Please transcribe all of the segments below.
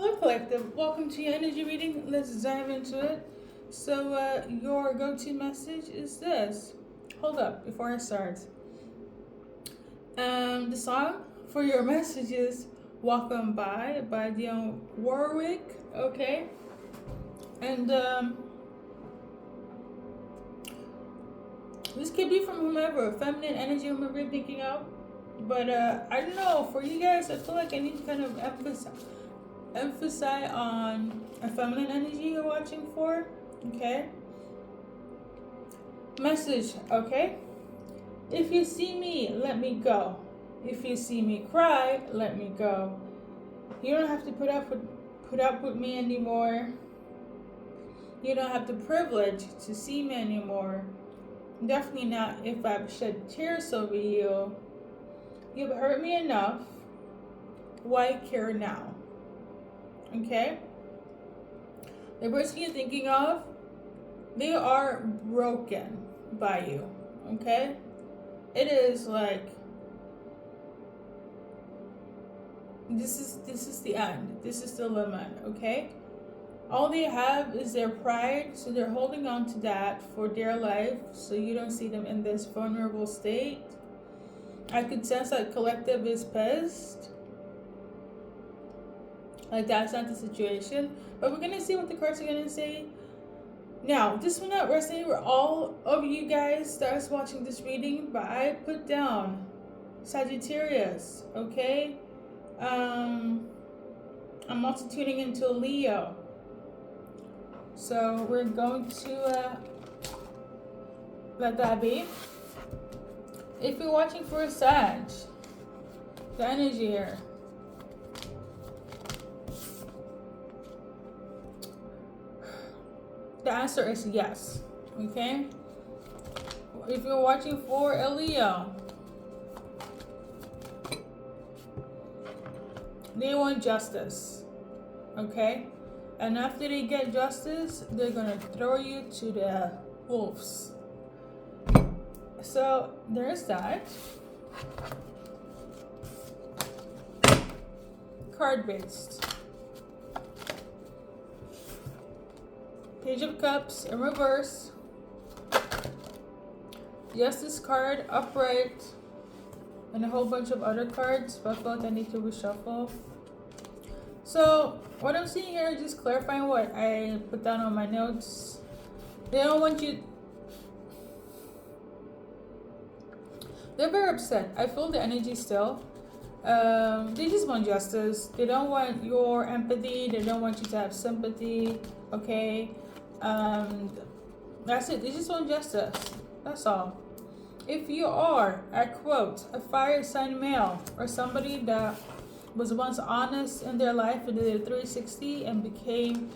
Hello, Collective. Welcome to your energy reading. Let's dive into it. So, your go-to message is this. Hold up, before I start. The song for your message is "Welcome by Dion Warwick." Okay, and this could be from whomever, feminine energy, whomever you're thinking of. But I don't know. For you guys, I feel like I need to kind of emphasize on a feminine energy you're watching for. Okay. Message. Okay. If you see me, let me go. If you see me cry, let me go. You don't have to put up with me anymore. You don't have the privilege to see me anymore. Definitely not if I've shed tears over you. You've hurt me enough. Why care now? Okay? The person you're thinking of, they are broken by you. Okay? It is like this is the end. This is the limit, okay? All they have is their pride, so they're holding on to that for dear life, so you don't see them in this vulnerable state. I could sense that collective is pissed. Like that's not the situation. But we're gonna see what the cards are gonna say. Now, this will not resonate with all of you guys that's watching this reading, but I put down Sagittarius, okay? I'm also tuning into Leo. So we're going to let that be. If you're watching for a Sag, the energy here. The answer is yes. Okay? If you're watching for a Leo, they want justice. Okay? And after they get justice, they're gonna throw you to the wolves. So there's that. Card based. Page of Cups in reverse. Justice card upright. And a whole bunch of other cards, but I feel like I need to reshuffle. So what I'm seeing here is just clarifying what I put down on my notes. They don't want you. They're very upset. I feel the energy still. They just want justice. They don't want your empathy. They don't want you to have sympathy. Okay. That's it. They just want justice. That's all. If you are, I quote, a fire sign male or somebody that was once honest in their life and did a 360 and became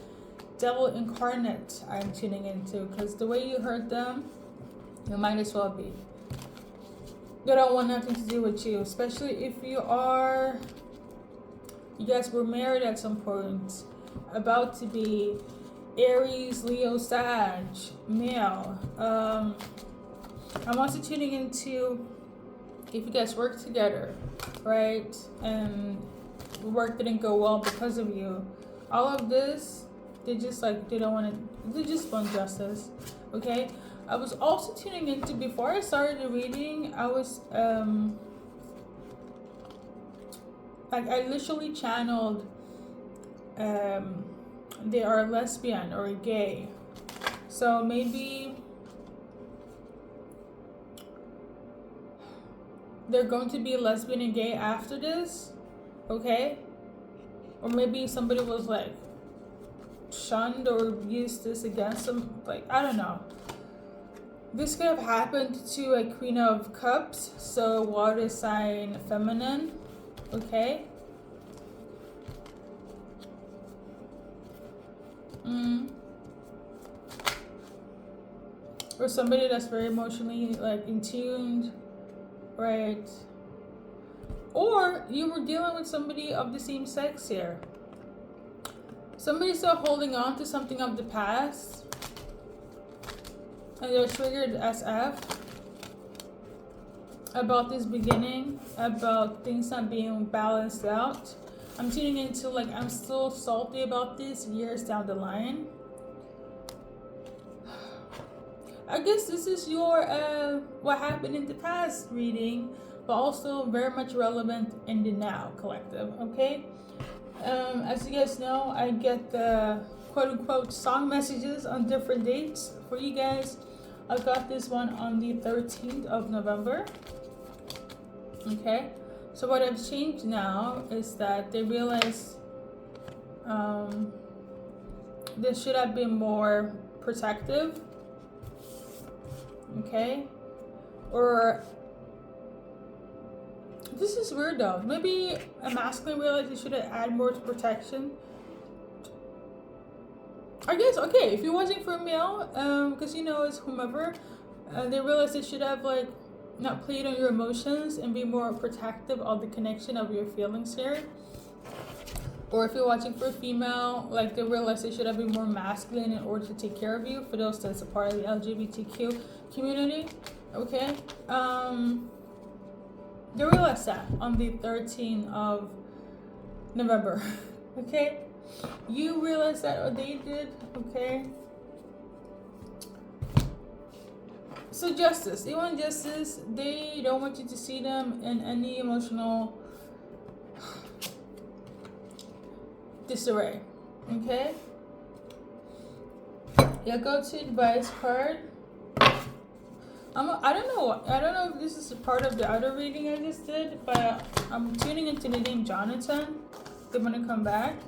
devil incarnate, I'm tuning into, because the way you hurt them, you might as well be. They don't want nothing to do with you, especially if you guys were married at some point, about to be Aries, Leo, Sag, male. I'm also tuning into if you guys work together, right? And work didn't go well because of you. All of this, they just want justice, okay? I was also tuning into, before I started the reading, I was, I literally channeled, they are lesbian or gay. So maybe they're going to be lesbian and gay after this, okay? Or maybe somebody was like shunned or used this against them. Like, I don't know. This could have happened to a Queen of Cups, so water sign feminine, okay? Or somebody that's very emotionally like in tuned, right? Or you were dealing with somebody of the same sex here. Somebody's still holding on to something of the past. And they're triggered SF about this beginning, about things not being balanced out. I'm tuning into like I'm still salty about this years down the line. I guess this is your what happened in the past reading, but also very much relevant in the now collective. Okay, as you guys know, I get the quote unquote song messages on different dates for you guys. I got this one on the 13th of November. Okay, so what I've changed now is that they realize they should have been more protective. Okay, or this is weird though. Maybe a masculine realized they should have added more protection. I guess, okay, if you're watching for a male, because you know it's whomever, they realize they should have like not played on your emotions and be more protective of the connection of your feelings here. Or if you're watching for a female, like they realize they should have been more masculine in order to take care of you. For those that's a part of the LGBTQ community, okay. They realized that on the 13th of November, okay. You realize that, or they did, okay. So justice, they want justice. They don't want you to see them in any emotional disarray, okay. Yeah, go to advice card. I don't know if this is a part of the other reading I just did, but I'm tuning into the name Jonathan. They want to come back.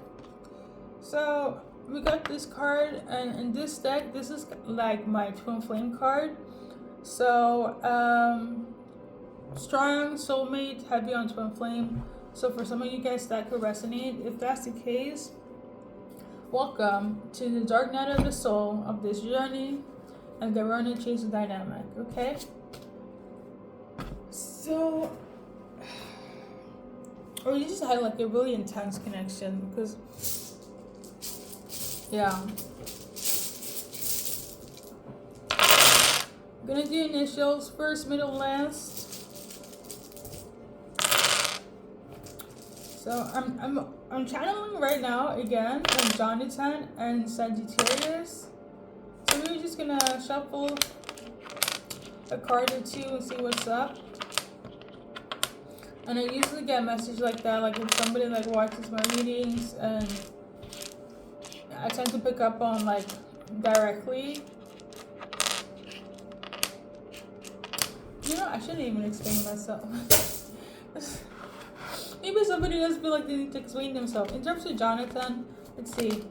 So we got this card, and in this deck, this is like my twin flame card. So strong soulmate, heavy on twin flame. So for some of you guys that could resonate, if that's the case, welcome to the dark night of the soul of this journey, and the run and change the dynamic. Okay, so or you just had like a really intense connection, because yeah. I'm gonna do initials first, middle, last. So I'm channeling right now again from Jonathan and Sagittarius. So we're just gonna shuffle a card or two and see what's up. And I usually get a message like that, like if somebody like watches my readings, and I tend to pick up on like directly. You know, I shouldn't even explain myself. Maybe somebody does feel like they need to explain themselves. In terms of Jonathan, let's see.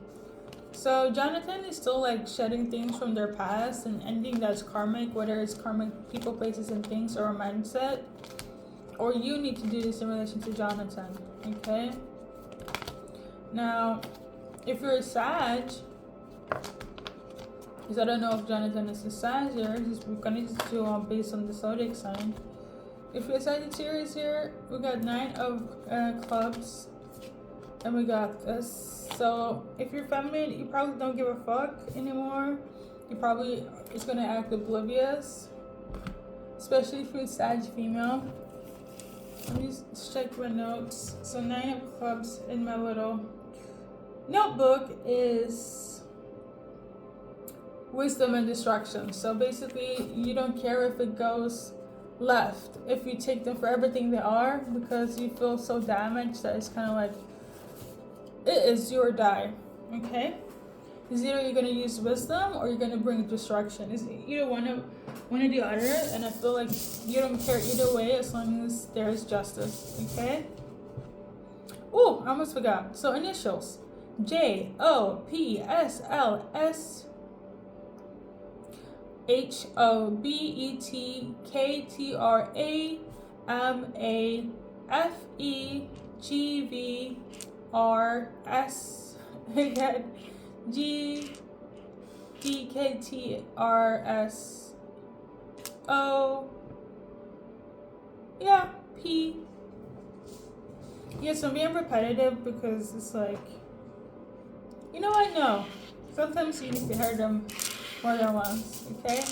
So Jonathan is still like shedding things from their past and ending that's karmic, whether it's karmic people, places, and things, or a mindset. Or you need to do this in relation to Jonathan, okay? Now, if you're a Sag, because I don't know if Jonathan is a Sag here, we're gonna just do based on the zodiac sign. If you're a Sagittarius here, we got 9 of clubs, and we got this. So if you're feminine, you probably don't give a fuck anymore. You probably is gonna act oblivious, especially if you're a Sag female. Let me just check my notes. So 9 of clubs in my little notebook is wisdom and destruction. So basically, you don't care if it goes left, if you take them for everything they are, because you feel so damaged that it's kind of like it is do or die. Okay, it's either you're gonna use wisdom or you're gonna bring destruction. It's either one or the other, and I feel like you don't care either way as long as there's justice. Okay. Oh, I almost forgot. So initials: JOPSLS HOBETKTRAFEGVRS again GDKTRS O, yeah, P. Yes, I'm being repetitive because it's like, you know, I know sometimes you need to hear them more than once, okay?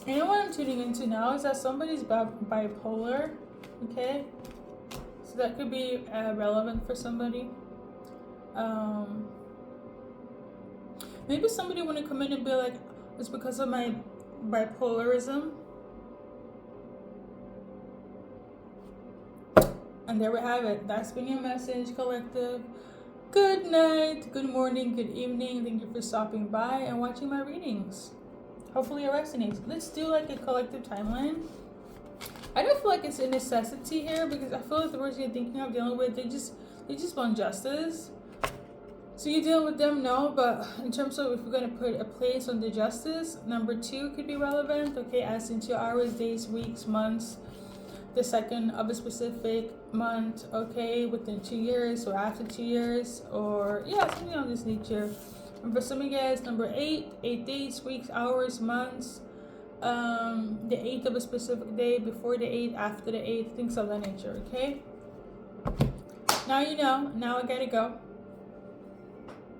You know what I'm tuning into now is that somebody's bipolar, okay? So that could be relevant for somebody. Maybe somebody want to come in and be like, it's because of my bipolarism. And there we have it. That's been your message, collective. Good night, good morning, good evening. Thank you for stopping by and watching my readings. Hopefully it resonates. Let's do like a collective timeline. I don't feel like it's a necessity here because I feel like the person you're thinking of dealing with, they just want justice. So you deal with them, no, but in terms of if we're going to put a place on the justice, number 2 could be relevant, okay, as in 2 hours, days, weeks, months, the second of a specific month, okay, within 2 years or after 2 years, or yeah, something of this nature. And for some of you guys, number 8 days, weeks, hours, months, the 8th of a specific day, before the 8th, after the 8th, things of that nature, okay? Now you know, now I gotta go.